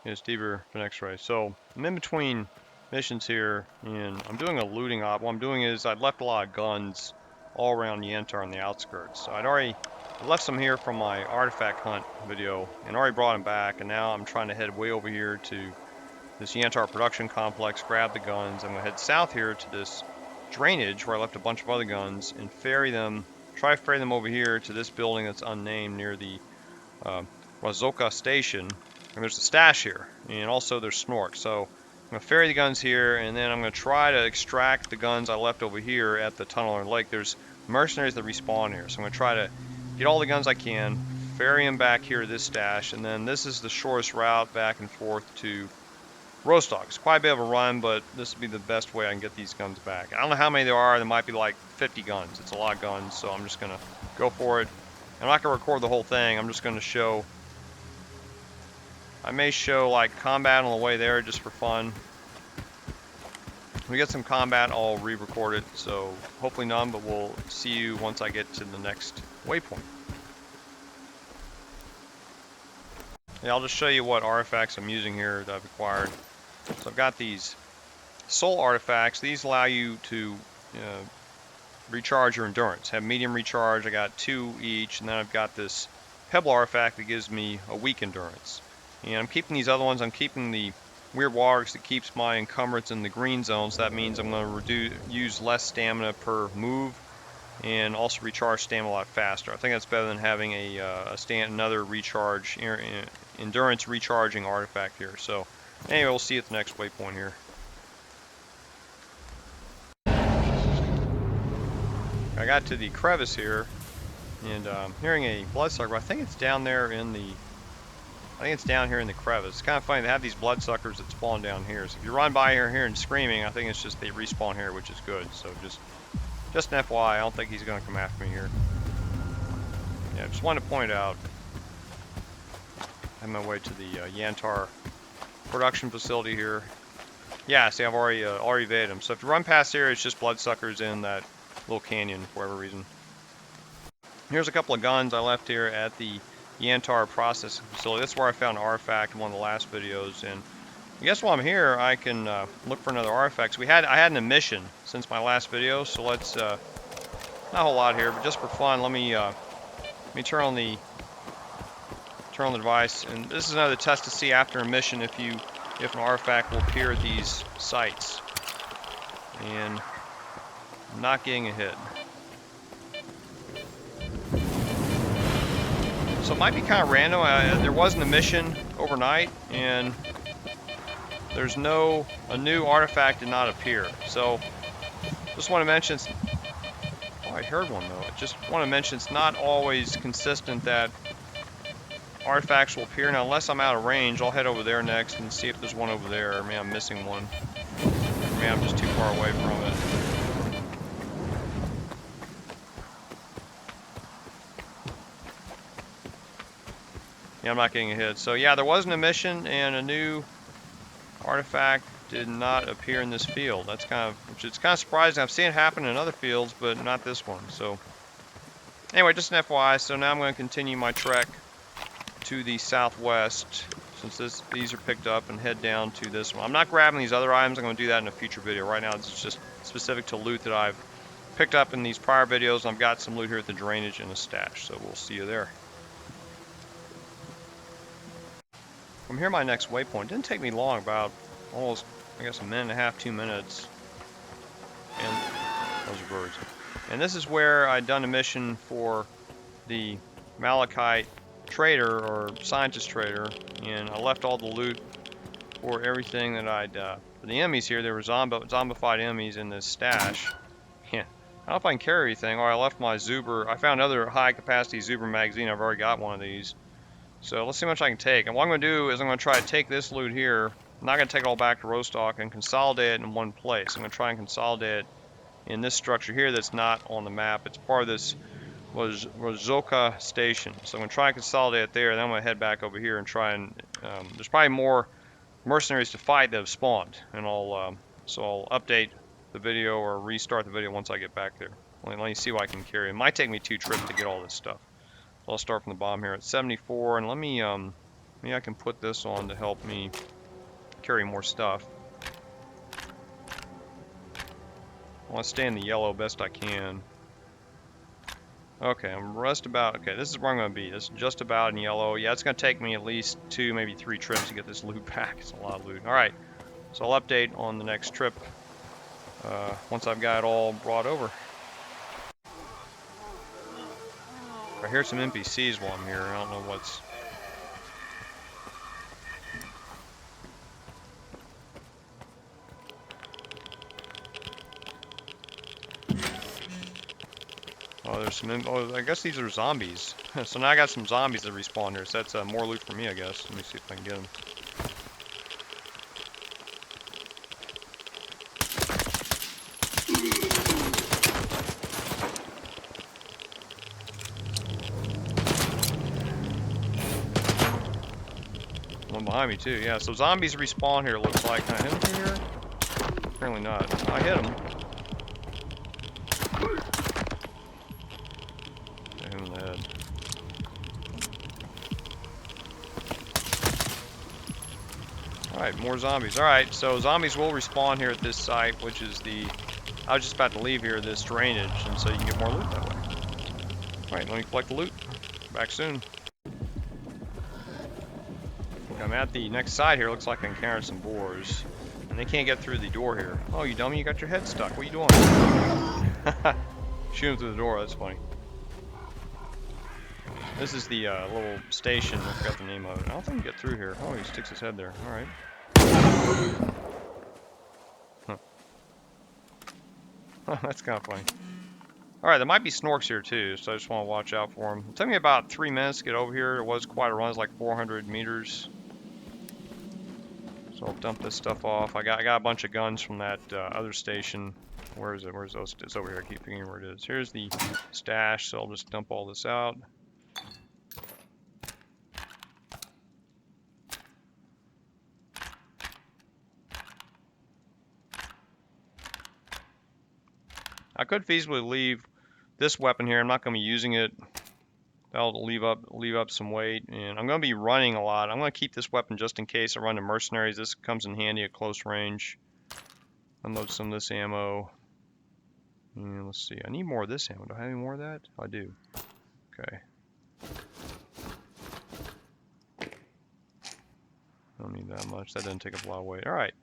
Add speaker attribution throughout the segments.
Speaker 1: It's deeper than X-ray. So I'm in between missions here, and I'm doing a looting op. What I'm doing is I'd left a lot of guns all around Yantar on the outskirts. So I'd already left some here from my artifact hunt video and already brought them back, and now I'm trying to head way over here to this Yantar production complex, grab the guns. I'm going to head south here to this drainage where I left a bunch of other guns and ferry them, try to ferry them over here to this building that's unnamed near the Rozsokha Station. And there's a stash here, and also there's Snorks. So I'm going to ferry the guns here, and then I'm going to try to extract the guns I left over here at the tunnel or lake. There's mercenaries that respawn here, so I'm going to try to get all the guns I can, ferry them back here to this stash, and then this is the shortest route back and forth to Rostok. It's quite a bit of a run, but this will be the best way I can get these guns back. I don't know how many there are. There might be like 50 guns. It's a lot of guns, so I'm just going to go for it. I'm not going to record the whole thing. I'm just going to show... I may show like combat on the way there just for fun. When we get some combat, I'll re-record it, so hopefully none, but we'll see you once I get to the next waypoint. Yeah, I'll just show you what artifacts I'm using here that I've acquired. So I've got these soul artifacts. These allow you to recharge your endurance. Have medium recharge. I got 2 each, and then I've got this pebble artifact that gives me a weak endurance. And I'm keeping these other ones. I'm keeping the weird water that keeps my encumbrance in the green zone. So that means I'm going to use less stamina per move, and also recharge stamina a lot faster. I think that's better than having another recharge endurance recharging artifact here. So anyway, we'll see you at the next waypoint here. I got to the crevice here, and I'm hearing a bloodsucker. I think it's down there in the... I think it's down here in the crevice. It's kind of funny, they have these bloodsuckers that spawn down here. So if you run by here hearing screaming, I think it's just they respawn here, which is good. So just an FYI, I don't think he's going to come after me here. Yeah, just wanted to point out. I'm on my way to the Yantar production facility here. Yeah, see, I've already evaded them. So if you run past here, it's just bloodsuckers in that little canyon for whatever reason. Here's a couple of guns I left here at the Yantar processing facility. That's where I found an artifact in one of the last videos. And I guess while I'm here, I can look for another artifact. So I had an emission since my last video. So let's not a whole lot here, but just for fun, let me turn on the device. And this is another test to see after a mission if an artifact will appear at these sites. And I'm not getting a hit. So it might be kind of random. There wasn't a mission overnight, and a new artifact did not appear. So just want to mention, oh, I heard one though. I just want to mention it's not always consistent that artifacts will appear. Now, unless I'm out of range, I'll head over there next and see if there's one over there. Or maybe I'm missing one. Or maybe I'm just too far away from it. Yeah, I'm not getting a hit. So yeah, there wasn't a mission, and a new artifact did not appear in this field. It's kind of surprising. I've seen it happen in other fields, but not this one. So anyway, just an FYI. So now I'm going to continue my trek to the southwest, since these are picked up, and head down to this one. I'm not grabbing these other items. I'm going to do that in a future video. Right now, it's just specific to loot that I've picked up in these prior videos. I've got some loot here at the drainage and a stash, so we'll see you there. From here, my next waypoint didn't take me long, about almost, I guess, a minute and a half, 2 minutes. And those are birds. And this is where I'd done a mission for the Malachite trader, or scientist trader, and I left all the loot for everything that for the enemies here. There were zombified enemies in this stash. Yeah, I don't know if I can carry anything. Or I left my Zuber. I found another high capacity Zuber magazine. I've already got one of these. So let's see how much I can take. And what I'm going to do is I'm going to try to take this loot here. I'm not going to take it all back to Rostok, and consolidate it in one place. I'm going to try and consolidate it in this structure here that's not on the map. It's part of this Rozsokha Station. So I'm going to try and consolidate it there, and then I'm going to head back over here and try and... there's probably more mercenaries to fight that have spawned. And so I'll update the video or restart the video once I get back there. Let me see what I can carry. It might take me 2 trips to get all this stuff. I'll start from the bottom here at 74, and let me Maybe I can put this on to help me carry more stuff. I want to stay in the yellow best I can. Okay, I'm just about, okay, this is where I'm going to be. This is just about in yellow. Yeah, it's going to take me at least 2, maybe 3 trips to get this loot back. It's a lot of loot. Alright, so I'll update on the next trip once I've got it all brought over. I hear some NPCs while I'm here. I don't know what's... Oh, there's some... Oh, I guess these are zombies. So now I got some zombies that respawn here. So that's more loot for me, I guess. Let me see if I can get them. One behind me, too. Yeah, so zombies respawn here, it looks like. Can I hit them through here? Apparently not. I hit them. Hit him in the head. Alright, more zombies. Alright, so zombies will respawn here at this site, which is the... I was just about to leave here, this drainage, and so you can get more loot that way. Alright, let me collect the loot. Back soon. I'm at the next side here. Looks like I encountered some boars. And they can't get through the door here. Oh, you dummy, you got your head stuck. What are you doing? Shoot him through the door, that's funny. This is the little station. I forgot the name of it. I don't think he can get through here. Oh, he sticks his head there. Alright. Huh. That's kind of funny. Alright, there might be Snorks here too, so I just want to watch out for them. It took me about 3 minutes to get over here. It was quite a run. It was like 400 meters. So I'll dump this stuff off. I got a bunch of guns from that other station. Where is it? Where's those? It's over here. I keep forgetting where it is. Here's the stash, so I'll just dump all this out. I could feasibly leave this weapon here. I'm not going to be using it. That'll leave up some weight, and I'm going to be running a lot. I'm going to keep this weapon just in case I run to mercenaries. This comes in handy at close range. Unload some of this ammo. And let's see. I need more of this ammo. Do I have any more of that? Oh, I do. Okay. Don't need that much. That doesn't take up a lot of weight. All right.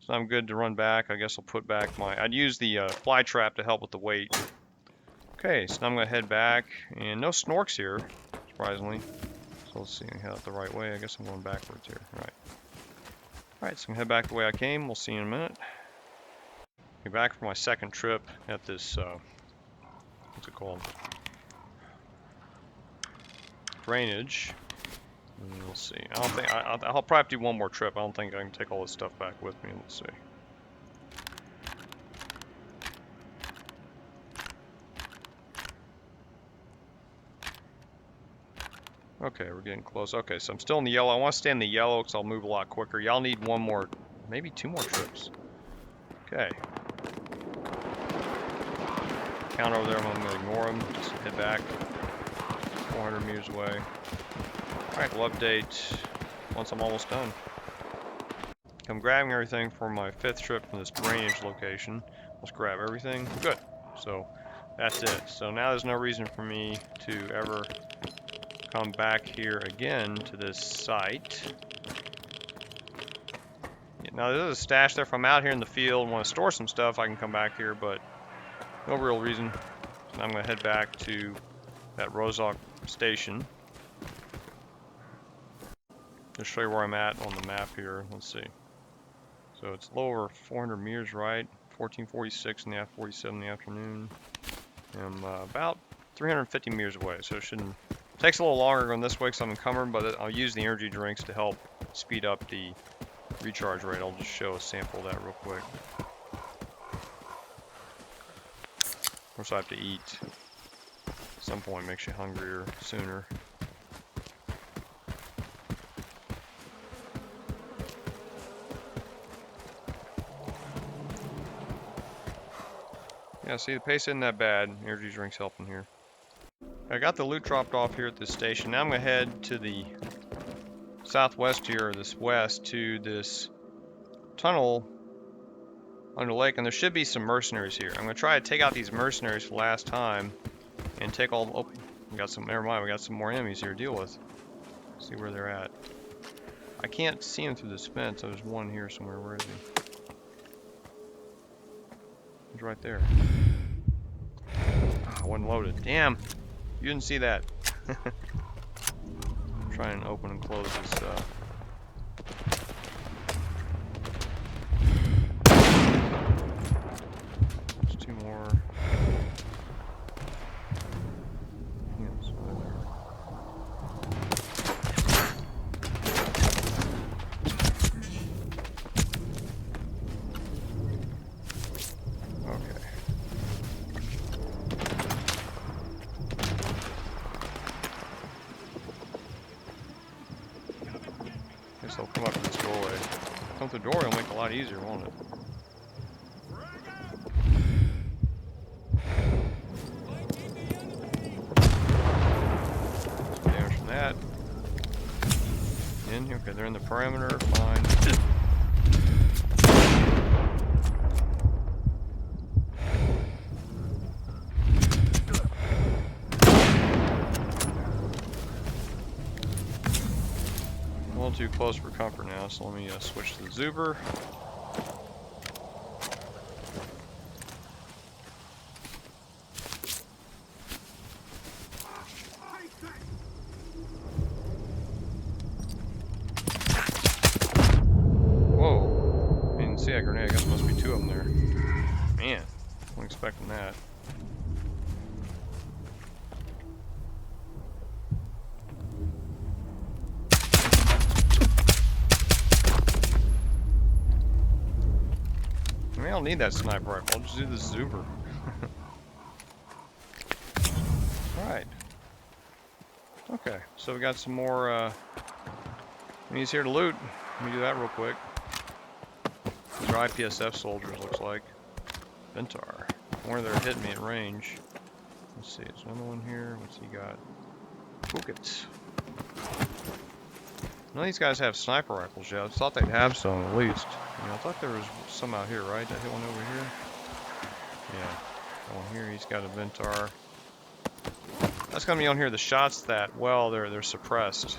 Speaker 1: So I'm good to run back. I guess I'll put back my... I'd use the fly trap to help with the weight. Okay, so now I'm going to head back. And no Snorks here, surprisingly. So let's see. I head out the right way. I guess I'm going backwards here. All right. Alright, so I'm going to head back the way I came. We'll see you in a minute. Be back for my second trip at this... what's it called? Drainage. And we'll see. I don't think... I'll probably have to do one more trip. I don't think I can take all this stuff back with me. Let's see. Okay, we're getting close. Okay, so I'm still in the yellow. I want to stay in the yellow because I'll move a lot quicker. Y'all need one more, maybe 2 more trips. Okay. Count over there. I'm going to ignore them. Just head back 400 meters away. Alright, we'll update once I'm almost done. I'm grabbing everything for my 5th trip from this drainage location. Let's grab everything. Good. So that's it. So now there's no reason for me to ever come back here again to this site. Yeah, now there's a stash there. If I'm out here in the field and want to store some stuff, I can come back here, but no real reason. So I'm going to head back to that Rozsokha Station. Just show you where I'm at on the map here. Let's see. So it's a little over 400 meters, right? 1446 in the 47 in the afternoon. I'm about 350 meters away, so it shouldn't... Takes a little longer going this way because I'm encumbered, but I'll use the energy drinks to help speed up the recharge rate. I'll just show a sample of that real quick. Of course, I have to eat. At some point, makes you hungrier sooner. Yeah, see, the pace isn't that bad. Energy drinks helping here. I got the loot dropped off here at this station. Now I'm going to head to the southwest here, or this west, to this tunnel under the lake, and there should be some mercenaries here. I'm gonna try to take out these mercenaries for last time, and take all. Oh, we got some. Never mind, we got some more enemies here to deal with. See where they're at. I can't see him through this fence. There's one here somewhere. Where is he? He's right there. Ah, wasn't loaded. Damn! You didn't see that. Try and open and close this. There's two more. Yes, over there. Okay. Guess they'll come up to this doorway. Come through the doorway will make it a lot easier, won't it? Some damage from that. In here, okay, they're in the perimeter, fine. A little too close for comfort now, so let me switch to the Zuber. Whoa, I didn't see that grenade. I guess there must be two of them there. Man, wasn't expecting that. I don't need that sniper rifle. I'll just do the Zuber. Alright. Okay, so we got some more enemies here to loot. Let me do that real quick. These are IPSF soldiers, looks like. Yantar. Where they're hitting me at range. Let's see, there's another one here. What's he got? Buckets. None of these guys have sniper rifles yet. I thought they'd have some at least. You know, I thought there was some out here, right? Did I hit one over here? Yeah. One here, he's got a Ventar. That's gonna be on here. The shots that, well, they're suppressed. Is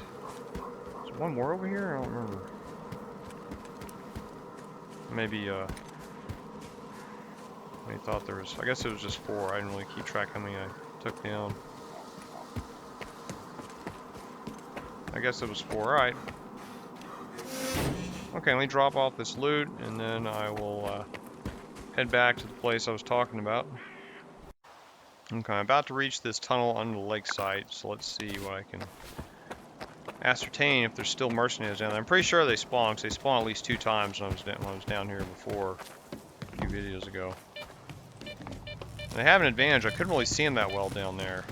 Speaker 1: there one more over here? I don't remember. Maybe, I thought there was, I guess it was just 4. I didn't really keep track how many I took down. I guess it was 4. Alright. Okay, let me drop off this loot, and then I will head back to the place I was talking about. Okay, I'm about to reach this tunnel under the lake site, so let's see what I can ascertain if there's still mercenaries down there. I'm pretty sure they spawn, because they spawned at least 2 times when I was down here before, a few videos ago. And they have an advantage. I couldn't really see them that well down there,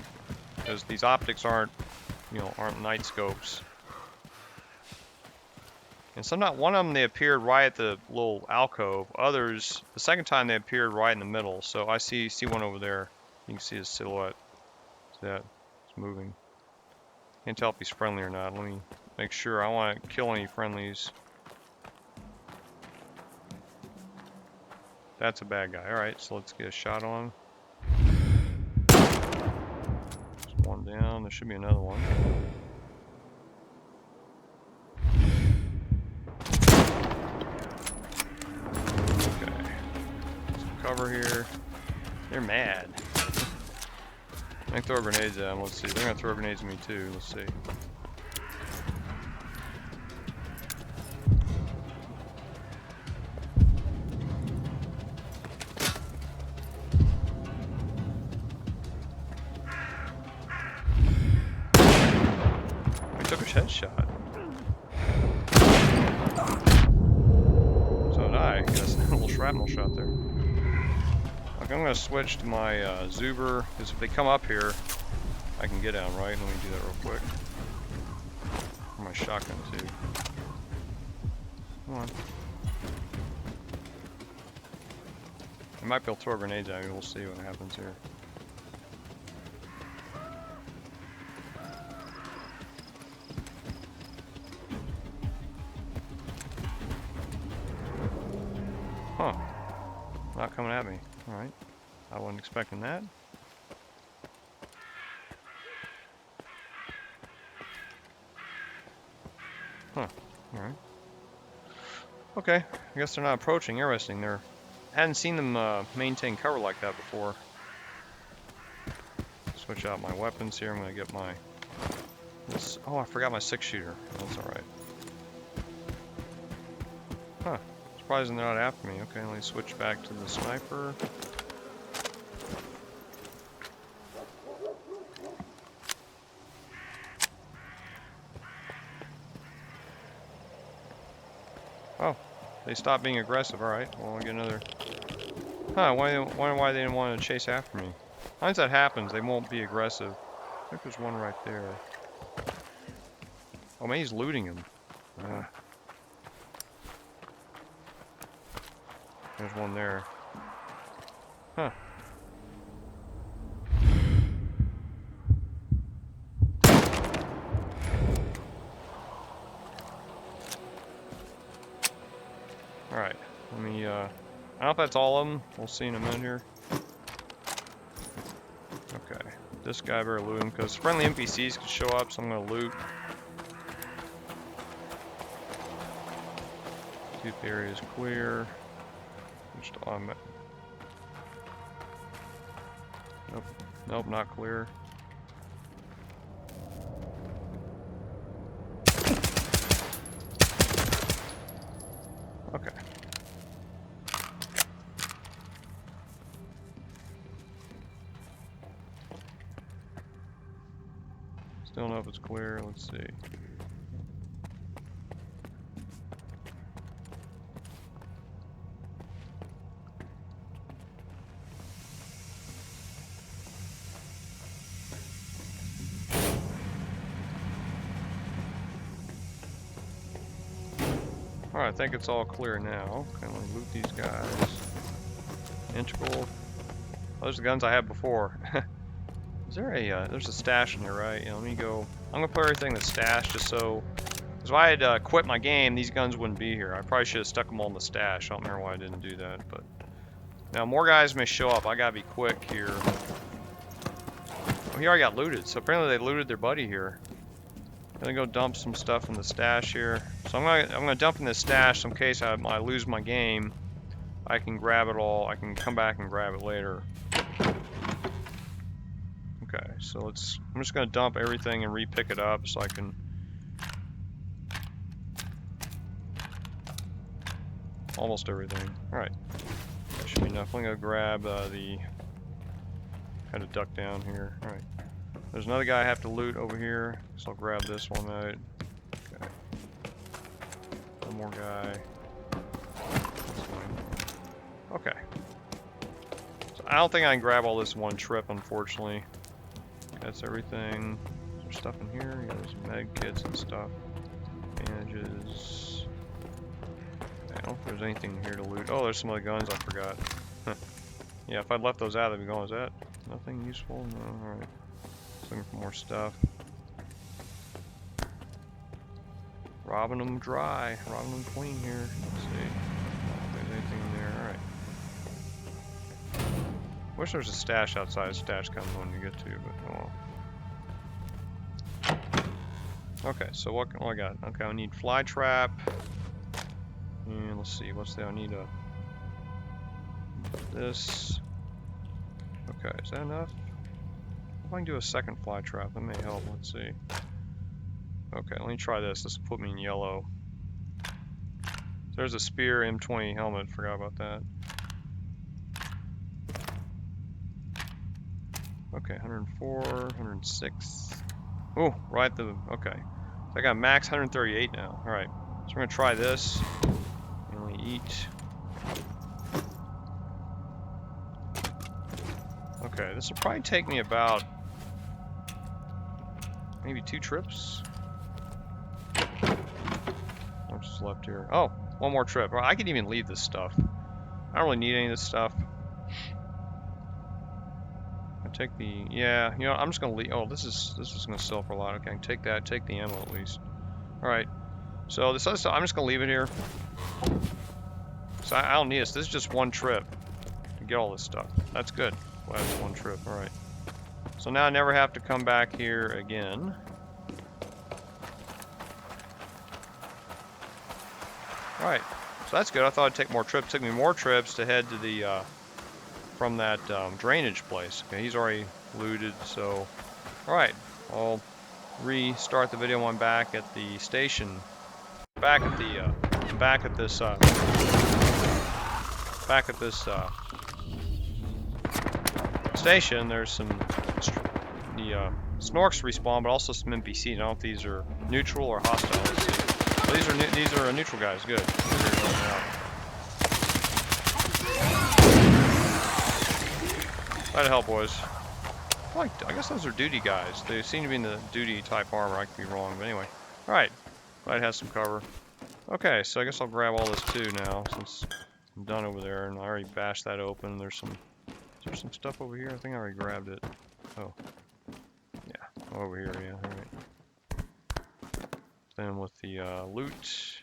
Speaker 1: because these optics aren't night scopes. And one of them they appeared right at the little alcove. Others, the second time they appeared right in the middle. So I see one over there. You can see his silhouette. See that? It's moving. Can't tell if he's friendly or not. Let me make sure. I don't want to kill any friendlies. That's a bad guy. Alright, so let's get a shot on him. There's one down. There should be another one. Cover here. They're mad. I can throw grenades at them. Let's see. They're gonna throw grenades at me too. Let's see. I took a headshot. So did I. Guess a little shrapnel shot there. I'm going to switch to my Zuber, because if they come up here, I can get down, right? Let me do that real quick. Or my shotgun, too. Come on. I might be able to throw grenades at me. We'll see what happens here. Huh. Not coming at me. Alright. I wasn't expecting that. Huh. Alright. Okay. I guess they're not approaching. Interesting. I hadn't seen them maintain cover like that before. Switch out my weapons here. I'm going to get my... Oh, I forgot my 6-shooter. That's alright. Huh. Surprising they're not after me. Okay, let me switch back to the sniper. Oh, they stopped being aggressive. Alright, well, I'll get another... Huh, why they didn't want to chase after me. Once that happens, they won't be aggressive. I think there's one right there. Oh, maybe he's looting him. There's one there. Huh. Alright, let me, I don't know if that's all of them. We'll see in a minute here. Okay, this guy better loot him, because friendly NPCs could show up, so I'm going to loot. See if the area is clear. Nope, nope, not clear. Okay. Still don't know if it's clear. Let's see. Alright, I think it's all clear now. Okay, let me loot these guys. Integral. Oh, those are the guns I had before. Is there a, there's a stash in here, right? Yeah, let me go. I'm gonna put everything that's stashed just so. Because if I had quit my game, these guns wouldn't be here. I probably should have stuck them all in the stash. I don't remember why I didn't do that, but. Now, more guys may show up. I gotta be quick here. Oh, he already got looted, so apparently they looted their buddy here. I'm gonna go dump some stuff in the stash here. So I'm gonna dump in this stash so in case I lose my game, I can grab it all. I can come back and grab it later. Okay, so I'm just gonna dump everything and re-pick it up so I can. Almost everything. All right, that should be enough. I'm gonna grab the. Kind of duck down here. All right. There's another guy I have to loot over here, so I'll grab this one out. Okay. One more guy. Okay. So I don't think I can grab all this in one trip, unfortunately. That's everything. Is there stuff in here? Yeah, there's med kits and stuff. Bandages. I don't know if there's anything here to loot. Oh, there's some other guns I forgot. Yeah, if I'd left those out, they'd be going. Is that nothing useful? No, alright. Looking for more stuff. Robbing them dry. Robbing them clean here. Let's see. If there's anything in there. Alright. Wish there was a stash outside. Stash kind of one to get to, but oh well. Okay, so what I got? Okay, I need fly trap. And let's see, what's there? I need this. Okay, is that enough? If I can do a second fly trap, that may help. Let's see. Okay, let me try this. This will put me in yellow. There's a spear M20 helmet. Forgot about that. Okay, 104, 106. Oh, right the. Okay. So I got max 138 now. Alright. So we're going to try this. And we eat. Okay, this will probably take me about. Maybe 2 trips. What's just left here? Oh, one more trip. I could even leave this stuff. I don't really need any of this stuff. I take the yeah. You know, I'm just gonna leave. Oh, this is gonna sell for a lot. Okay, I can take that. Take the ammo at least. All right. So this other stuff, I'm just gonna leave it here. So I don't need this. This is just one trip to get all this stuff. That's good. Well, that's one trip. All right. So now I never have to come back here again. All right. So that's good. I thought it'd take more trips. It took me more trips to head to the from that drainage place. Okay, he's already looted. So, all right. I'll restart the video when I'm back at the station. Back at this station. There's some Snorks respawn, but also some NPCs. I don't know if these are neutral or hostile. Let's see. Well, these are neutral guys. Good. That'll help, boys. I guess those are duty guys. They seem to be in the duty type armor. I could be wrong, but anyway. All right. Glad it has some cover. Okay, so I guess I'll grab all this too now, since I'm done over there, and I already bashed that open. Is there some stuff over here? I think I already grabbed it. Oh. Yeah, over here, yeah, alright. Then with the loot.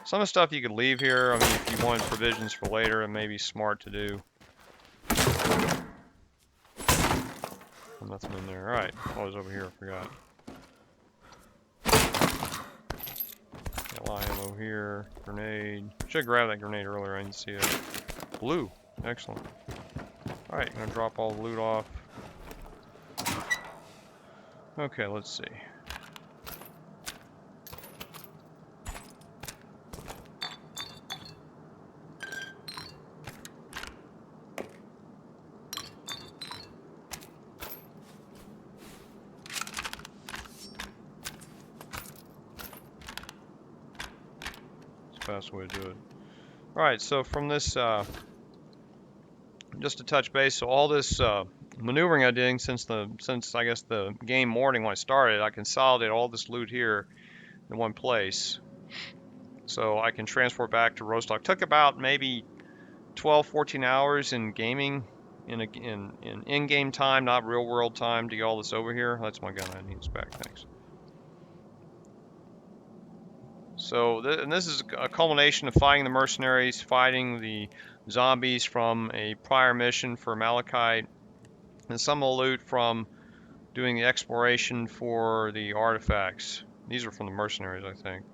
Speaker 1: Some of the stuff you could leave here. I mean, if you want provisions for later, it may be smart to do. Nothing in there. Alright, I was over here, I forgot. Ammo here, grenade. Should have grabbed that grenade earlier, I didn't see it. Blue, excellent. Alright, gonna drop all the loot off. Okay, let's see. Fast way to do it. Alright, so from this, just to touch base, so all this maneuvering I did since I guess the game morning when I started, I consolidated all this loot here in one place. So I can transport back to Rostok. Took about maybe 12, 14 hours in gaming, in-game time, not real-world time, to get all this over here. That's my gun. I need this back. Thanks. So, and this is a culmination of fighting the mercenaries, fighting the zombies from a prior mission for Malachite, and some of the loot from doing the exploration for the artifacts. These are from the mercenaries, I think.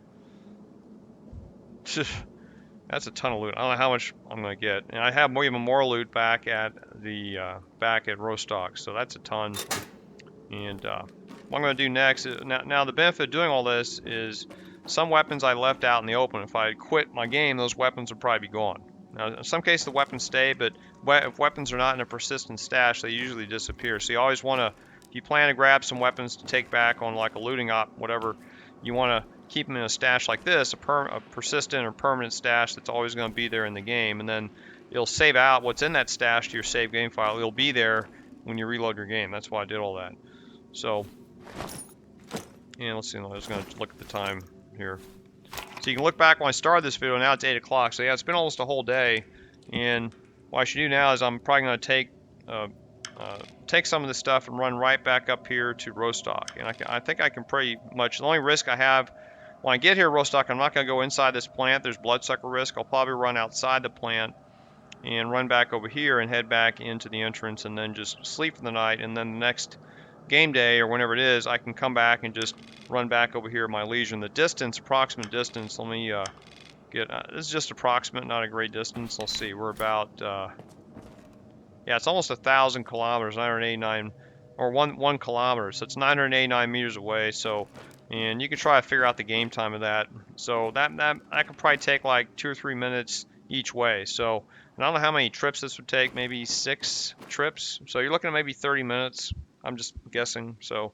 Speaker 1: That's a ton of loot. I don't know how much I'm going to get. And I have even more loot back at Rostok, so that's a ton. And what I'm going to do next is, now the benefit of doing all this is some weapons I left out in the open. If I quit my game, those weapons would probably be gone. Now, in some cases, the weapons stay, but if weapons are not in a persistent stash, they usually disappear. So you always want to, if you plan to grab some weapons to take back on like a looting op, whatever, you want to keep them in a stash like this, a persistent or permanent stash that's always going to be there in the game, and then it'll save out what's in that stash to your save game file. It'll be there when you reload your game. That's why I did all that. So, and let's see, I was going to look at the time here. So you can look back when I started this video, now it's 8 o'clock. So yeah, it's been almost a whole day. And what I should do now is I'm probably going to take some of this stuff and run right back up here to Rostok. And I think I can pretty much, the only risk I have when I get here to Rostok, I'm not going to go inside this plant. There's bloodsucker risk. I'll probably run outside the plant and run back over here and head back into the entrance and then just sleep for the night. And then the next game day or whenever it is, I can come back and just run back over here at my leisure. And the distance, approximate distance, let me get, this is just approximate, not a great distance. Let's see, we're about, yeah, it's almost 1,000 kilometers, 989, or one kilometer, so it's 989 meters away. So, and you can try to figure out the game time of that. So that could probably take like 2 or 3 minutes each way. So, and I don't know how many trips this would take, maybe 6 trips. So you're looking at maybe 30 minutes. I'm just guessing. So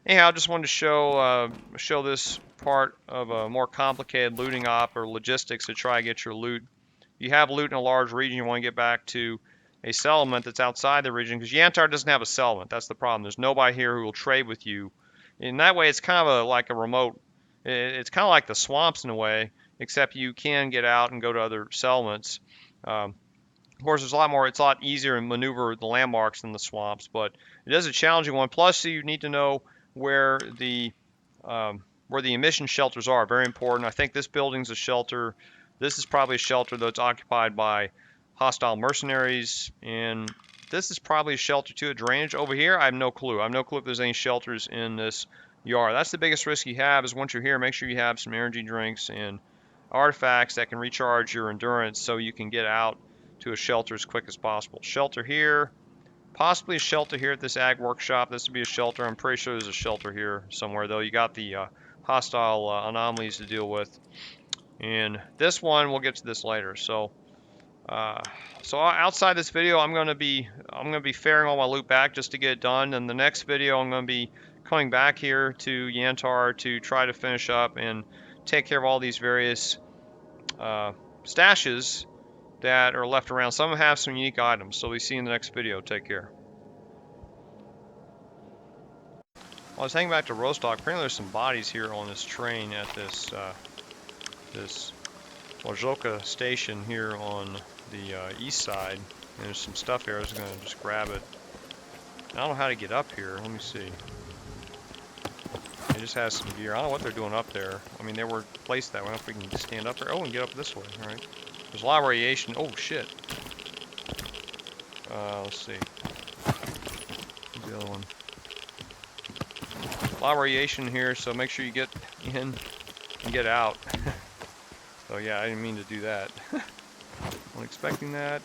Speaker 1: anyhow, I just wanted to show this part of a more complicated looting op or logistics to try to get your loot. If you have loot in a large region, you want to get back to a settlement that's outside the region, because Yantar doesn't have a settlement. That's the problem. There's nobody here who will trade with you. In that way, it's kind of like a remote. It's kind of like the swamps in a way, except you can get out and go to other settlements. Of course, there's a lot more. It's a lot easier to maneuver the landmarks than the swamps, but it is a challenging one. Plus, you need to know where the emission shelters are. Very important. I think this building's a shelter. This is probably a shelter that's occupied by hostile mercenaries, and this is probably a shelter too. A drainage over here, I have no clue. I have no clue if there's any shelters in this yard. That's the biggest risk you have, is once you're here, make sure you have some energy drinks and artifacts that can recharge your endurance so you can get out to a shelter as quick as possible. Shelter here, possibly a shelter here at this ag workshop. This would be a shelter. I'm pretty sure there's a shelter here somewhere, though. You got the hostile anomalies to deal with. And this one, we'll get to this later. So outside this video, I'm gonna be ferrying all my loot back just to get it done. And the next video, I'm gonna be coming back here to Yantar to try to finish up and take care of all these various stashes that are left around. Some of them have some unique items, so we see you in the next video. Take care. Well, I was heading back to Rostok. Apparently there's some bodies here on this train at this this Rozsokha Station here on the east side. And there's some stuff here. I was going to just grab it. I don't know how to get up here. Let me see. It just has some gear. I don't know what they're doing up there. I mean, they were placed that way. I don't know if we can stand up there. Oh, and get up this way. All right. There's a lot of radiation. Oh, shit. Let's see. Where's the other one? A lot of radiation here, so make sure you get in and get out. So yeah, I didn't mean to do that. I'm expecting that.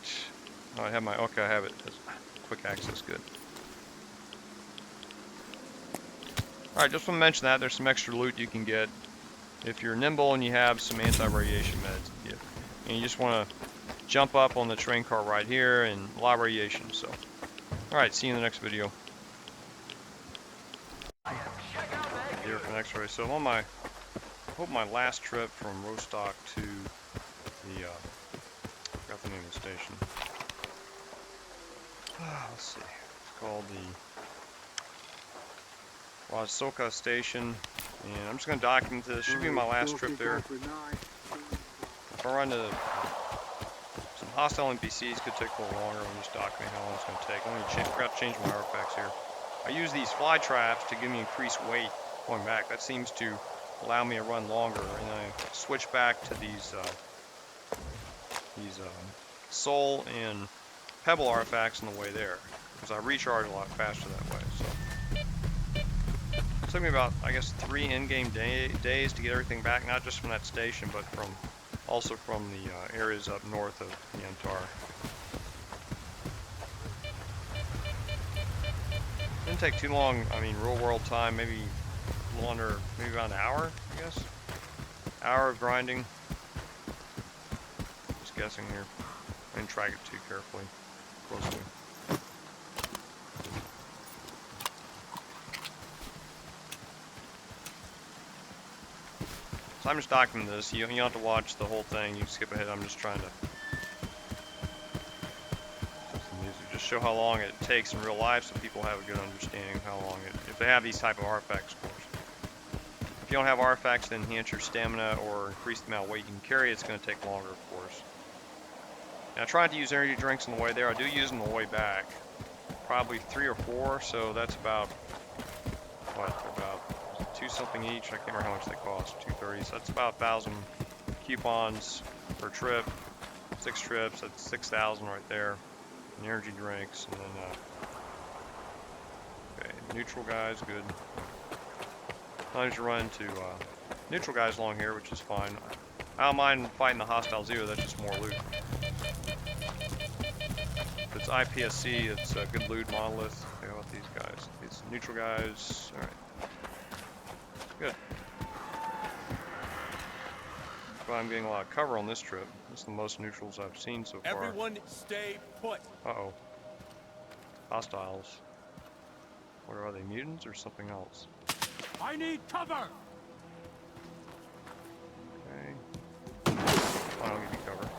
Speaker 1: Oh, I have my, okay, I have it. That's quick access, good. Alright, just want to mention that there's some extra loot you can get if you're nimble and you have some anti-radiation meds. And you just want to jump up on the train car right here, and a lot of radiation, so. Alright, see you in the next video. Here for the next race. So I'm on my, my last trip from Rostok to the, I forgot the name of the station. Let's see, it's called the Rozsokha Station, and I'm just going to document this. Should be my last trip there. If I run into some hostile NPCs, could take a little longer. I'm just documenting how long it's going to take. I'm going to forgot to change my artifacts here. I use these fly traps to give me increased weight going back. That seems to allow me to run longer, and I switch back to these soul and pebble artifacts on the way there, because I recharge a lot faster that way. So it took me about, I guess, 3 in-game days to get everything back, not just from that station, but also from the areas up north of Yantar. Didn't take too long. I mean, real world time, maybe a little under, maybe about an hour, I guess. Hour of grinding. Just guessing here. I didn't track it too carefully, closely. So I'm just documenting this. You don't have to watch the whole thing. You can skip ahead. I'm just trying to just show how long it takes in real life, so people have a good understanding of how long it, if they have these type of artifacts, of course. If you don't have artifacts that enhance your stamina or increase the amount of weight you can carry, it's going to take longer, of course. Now, I tried to use energy drinks on the way there. I do use them on the way back. Probably 3 or 4, so that's about, what, about 2 something each. I can't remember how much they cost, 230. So that's about 1,000 coupons per trip. 6 trips, that's 6,000 right there. And energy drinks, and then, okay, neutral guys, good. As long as you run into neutral guys along here, which is fine. I don't mind fighting the hostile zero, that's just more loot. If it's IPSC, it's a good loot monolith. Okay, how about these guys? These neutral guys, alright. Good. But I'm getting a lot of cover on this trip. This is the most neutrals I've seen so far.
Speaker 2: Everyone stay put.
Speaker 1: Uh-oh. Hostiles. What are they, mutants or something else?
Speaker 2: I need cover!
Speaker 1: Okay. I don't give you cover.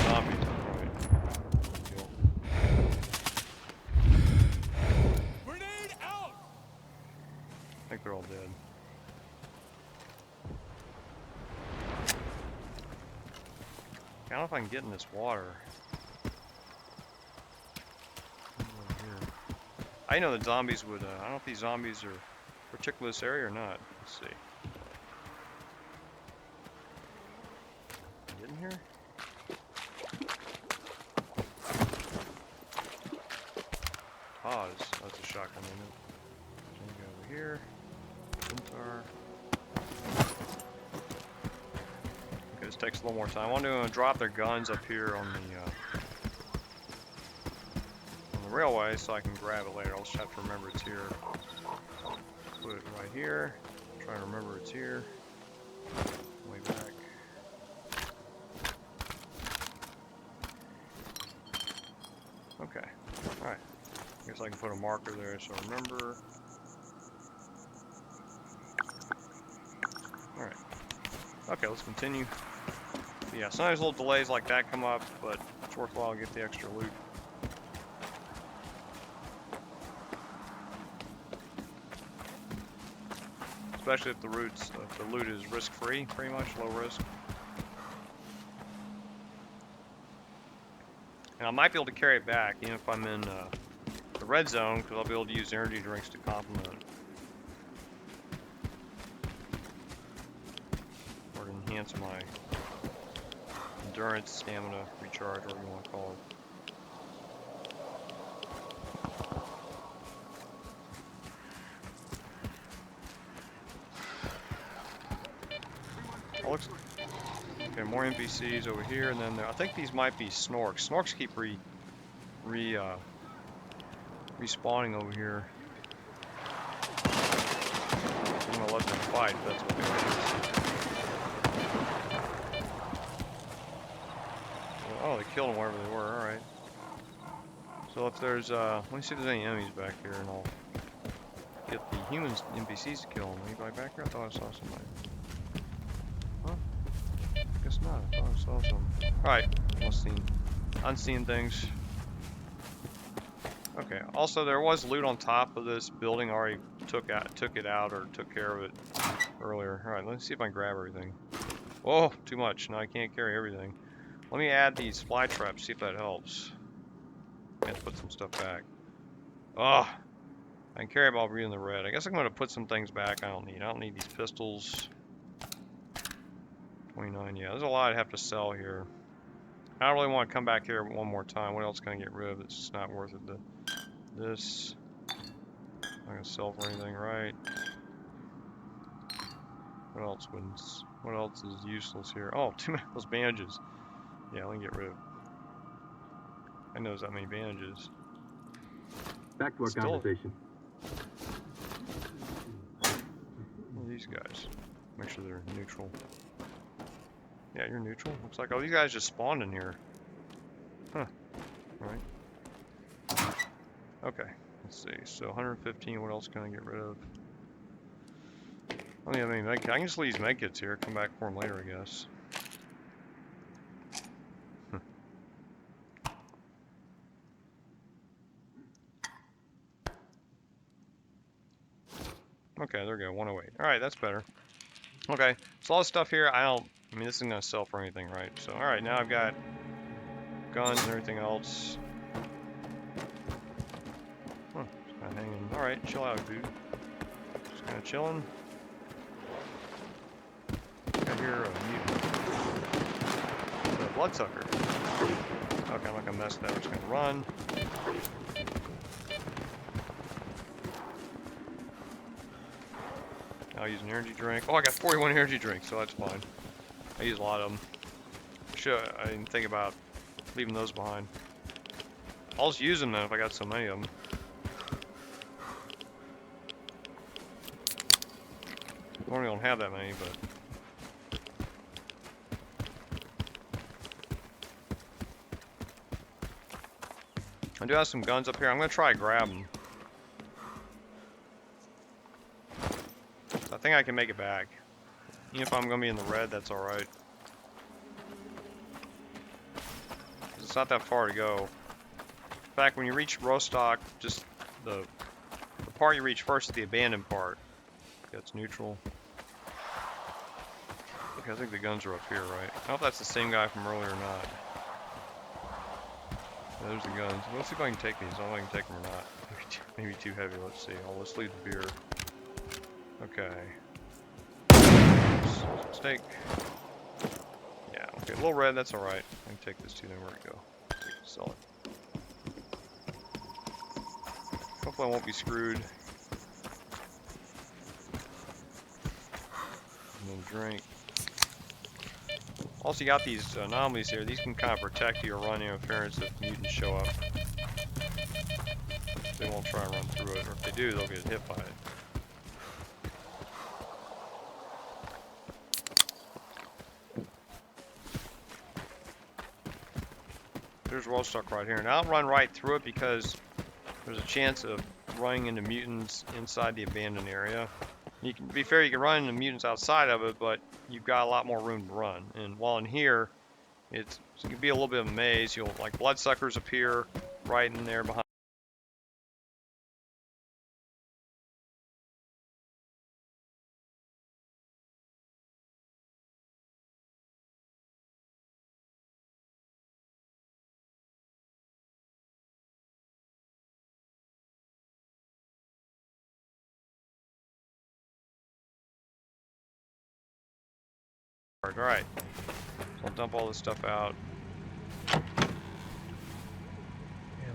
Speaker 1: Zombies, right.
Speaker 2: Grenade out!
Speaker 1: I think they're all dead. I don't know if I can get in this water. I know that zombies would, I don't know if these zombies are particular this area or not? Let's see. Get in here? Pause. That's a shotgun unit. Go over here. Yantar. Okay, this takes a little more time. I want to drop their guns up here on the railway so I can grab it later. I'll just have to remember it's here. Put it right here. Try to remember it's here. Way back. Okay. Alright. I guess I can put a marker there so remember. Alright. Okay, let's continue. Yeah, sometimes little delays like that come up, but it's worthwhile to get the extra loot. Especially if the loot is risk-free, pretty much, low risk. And I might be able to carry it back, even if I'm in the red zone, because I'll be able to use energy drinks to complement it. Or to enhance my endurance, stamina, recharge, whatever you want to call it. Oh, looks okay. More NPCs over here, and then I think these might be Snorks. Snorks keep respawning over here. I'm gonna let them fight. That's what it is. Oh, they killed them wherever they were. All right. So if there's let me see if there's any enemies back here, and I'll get the humans NPCs to kill them. Anybody back here? I thought I saw somebody. Guess not. I thought I saw some. Alright, unseen things. Okay. Also, there was loot on top of this building. I already took it out or took care of it earlier. Alright, let's see if I can grab everything. Oh, too much. No, I can't carry everything. Let me add these fly traps, see if that helps. I have to put some stuff back. Oh, I can carry them all in the red. I guess I'm going to put some things back I don't need these pistols. 29, yeah, there's a lot I have to sell here. I don't really want to come back here one more time. What else can I get rid of? It's just not worth it. This, I'm not gonna sell for anything, right? What else is useless here? Oh, too many those bandages. Yeah, let me get rid of. I know there's that many bandages.
Speaker 3: Back to our conversation.
Speaker 1: What are these guys? Make sure they're neutral. Yeah, you're neutral. Looks like, oh, these guys just spawned in here. Huh. Alright. Okay, let's see. So 115, what else can I get rid of? I mean, I can just leave these medkits here, come back for them later, I guess. Okay, there we go, 108. Alright, that's better. Okay, so all this stuff here, I mean, this isn't going to sell for anything, right? So, alright, now I've got guns and everything else. Huh, just kind of hanging. Alright, chill out, dude. Just kind of chilling. I hear a mutant. A bloodsucker. Okay, I'm not going to mess with that. We're just going to run. I'll use an energy drink. Oh, I got 41 energy drinks, so that's fine. I use a lot of them. I didn't think about leaving those behind. I'll just use them then if I got so many of them. Normally don't have that many, but I do have some guns up here. I'm gonna try to grab them. I think I can make it back. Even if I'm gonna be in the red, that's alright. It's not that far to go. In fact, when you reach Rostok, just the part you reach first is the abandoned part. That's neutral. Okay, I think the guns are up here, right? I don't know if that's the same guy from earlier or not. Yeah, there's the guns. Let's see if I can take these. I don't know if I can take them or not. Maybe too heavy. Let's see. Let's leave the beer. Okay. Steak. Yeah, okay, a little red, that's alright. I can take this too, then where to go? Sell it. Hopefully I won't be screwed. And then drink. Also, you got these anomalies here. These can kind of protect you or run interference if mutants show up. They won't try and run through it, or if they do, they'll get hit by it. There's Rostok right here. Now I'll run right through it because there's a chance of running into mutants inside the abandoned area. You can be fair, you can run into mutants outside of it, but you've got a lot more room to run. And while in here, it can be a little bit of a maze. You'll like bloodsuckers appear right in there behind. All right, so I'll dump all this stuff out. Yeah,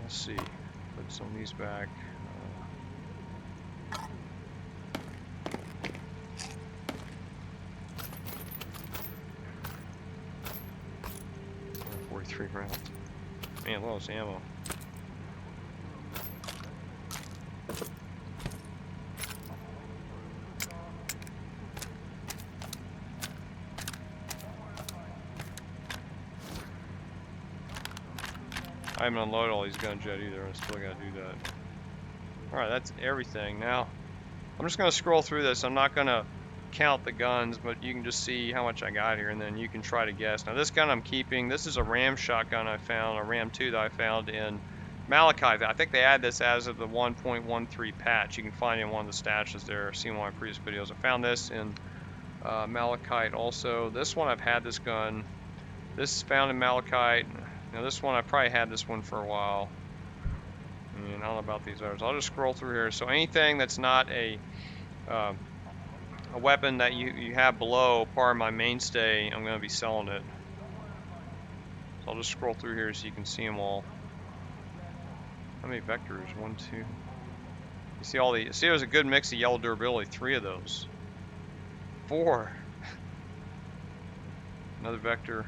Speaker 1: let's see. Put some of these back. 43 rounds. Man, lost ammo. I haven't unloaded all these guns yet either. I still gotta do that. Alright, that's everything. Now, I'm just gonna scroll through this. I'm not gonna count the guns, but you can just see how much I got here, and then you can try to guess. Now, this gun I'm keeping. This is a Ram shotgun I found, a Ram 2 that I found in Malachite. I think they add this as of the 1.13 patch. You can find it in one of the stashes there. Seen one of my previous videos. I found this in Malachite also. This one, I've had this gun. This is found in Malachite. Now this one, I probably had this one for a while. And I don't know about these others. I'll just scroll through here. So anything that's not a weapon that you have below part of my mainstay, I'm going to be selling it. So I'll just scroll through here so you can see them all. How many vectors? 1, 2. You see all the. See, there's a good mix of yellow durability. 3 of those. 4. Another vector.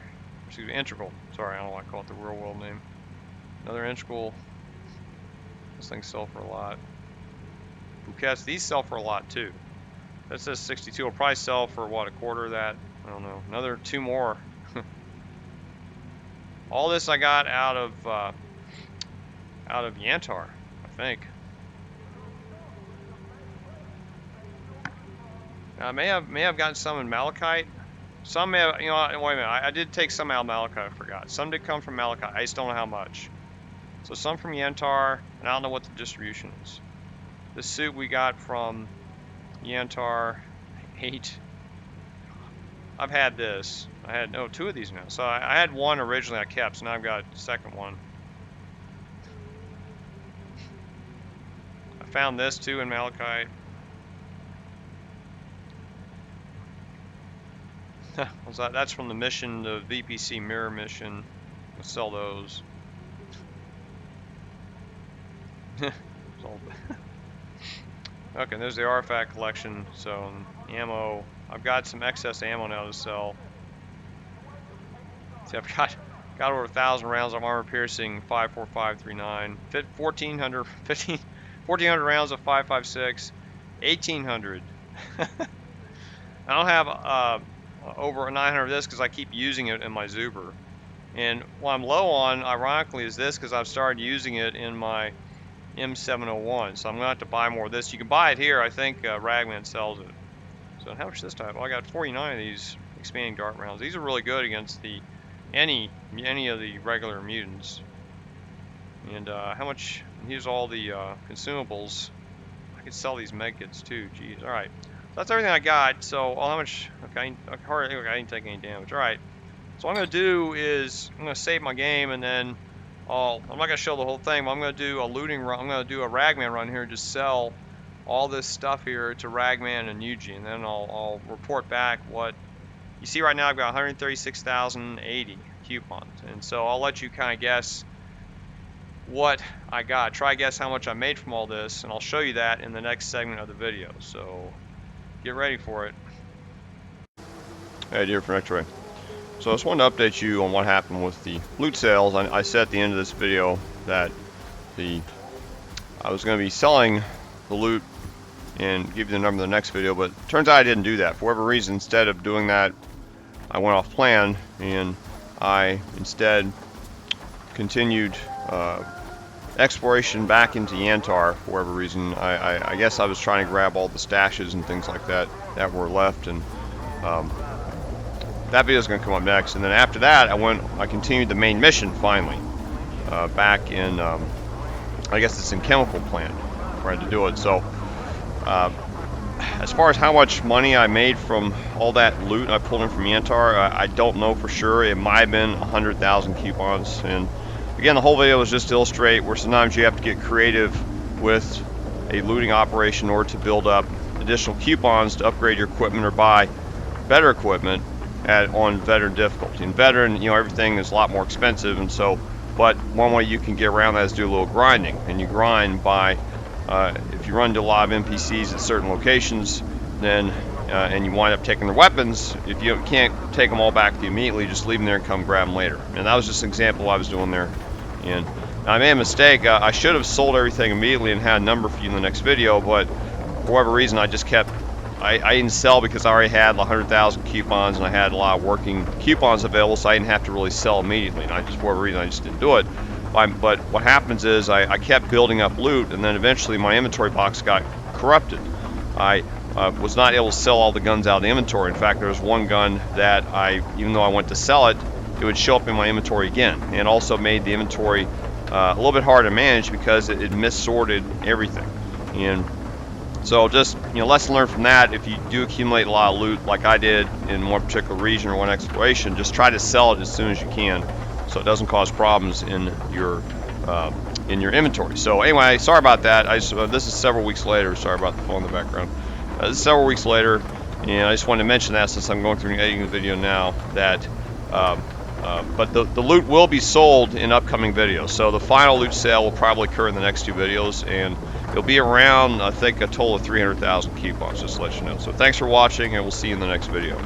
Speaker 1: Excuse me, integral. Sorry, I don't know why I call it the real world name. Another integral. This things sell for a lot. Bouquets, these sell for a lot too. That says 62. Will probably sell for what, a quarter of that? I don't know. Another 2 more. All this I got out of Yantar, I think. Now, I may have gotten some in Malachite. Some may have, you know, wait a minute. I did take some out of Malachite, I forgot. Some did come from Malachite. I just don't know how much. So some from Yantar, and I don't know what the distribution is. This suit we got from Yantar 8. I've had this. I had 2 of these now. So I had one originally I kept, so now I've got a second one. I found this too in Malachite. What's that? That's from the mission, the VPC mirror mission. Let's sell those. Okay, there's the artifact collection. So ammo, I've got some excess ammo now to sell. See, I've got over 1,000 rounds of armor piercing 54539, 1,400 rounds of 556, 1,800. I don't have over 900 of this because I keep using it in my Zuber. And what I'm low on, ironically, is this because I've started using it in my M701. So I'm going to have to buy more of this. You can buy it here. I think Ragman sells it. So how much this type? Well, I got 49 of these expanding dart rounds. These are really good against any of the regular mutants. And how much? Here's all the consumables. I could sell these medkits too. Jeez. All right. That's everything I got. So, how much? Okay, I didn't take any damage. All right. So what I'm going to do is I'm going to save my game, and then I'm not going to show the whole thing, but I'm going to do a looting run. I'm going to do a Ragman run here and just sell all this stuff here to Ragman and Yuji, and then I'll report back what you see. Right now I've got 136,080 coupons, and so I'll let you kind of guess what I got. Try guess how much I made from all this, and I'll show you that in the next segment of the video. So get ready for it. Hey, dear for X-Ray. So I just wanted to update you on what happened with the loot sales. I said at the end of this video that I was going to be selling the loot and give you the number in the next video, but it turns out I didn't do that. For whatever reason, instead of doing that, I went off plan, and I instead continued exploration back into Yantar for whatever reason. I guess I was trying to grab all the stashes and things like that that were left, and that video is going to come up next. And then after that, I continued the main mission finally, back in I guess it's in chemical plant where I had to do it. So as far as how much money I made from all that loot I pulled in from Yantar, I don't know for sure. It might have been 100,000 coupons. And again, the whole video was just to illustrate where sometimes you have to get creative with a looting operation in order to build up additional coupons to upgrade your equipment or buy better equipment on veteran difficulty. In veteran, you know, everything is a lot more expensive, and so, but one way you can get around that is do a little grinding. And you grind by if you run into a lot of NPCs at certain locations, then and you wind up taking their weapons, if you can't take them all back to you immediately, just leave them there and come grab them later. And that was just an example of what I was doing there. And I made a mistake. I should have sold everything immediately and had a number for you in the next video, but for whatever reason I just kept, I didn't sell because I already had 100,000 coupons and I had a lot of working coupons available, so I didn't have to really sell immediately. And I just, for whatever reason, I just didn't do it. But what happens is I kept building up loot, and then eventually my inventory box got corrupted. I was not able to sell all the guns out of the inventory. In fact, there was one gun that even though I went to sell it, it would show up in my inventory again, and also made the inventory a little bit hard to manage because it missorted everything. And so just, you know, lesson learned from that: if you do accumulate a lot of loot like I did in one particular region or one exploration, just try to sell it as soon as you can, so it doesn't cause problems in your inventory. So anyway, sorry about that. This is several weeks later. Sorry about the phone in the background. This is several weeks later, and I just wanted to mention that since I'm going through and editing the video now. That, but the loot will be sold in upcoming videos. So the final loot sale will probably occur in the next two videos, and it'll be around, I think, a total of 300,000 coupons. Just to let you know. So thanks for watching, and we'll see you in the next video.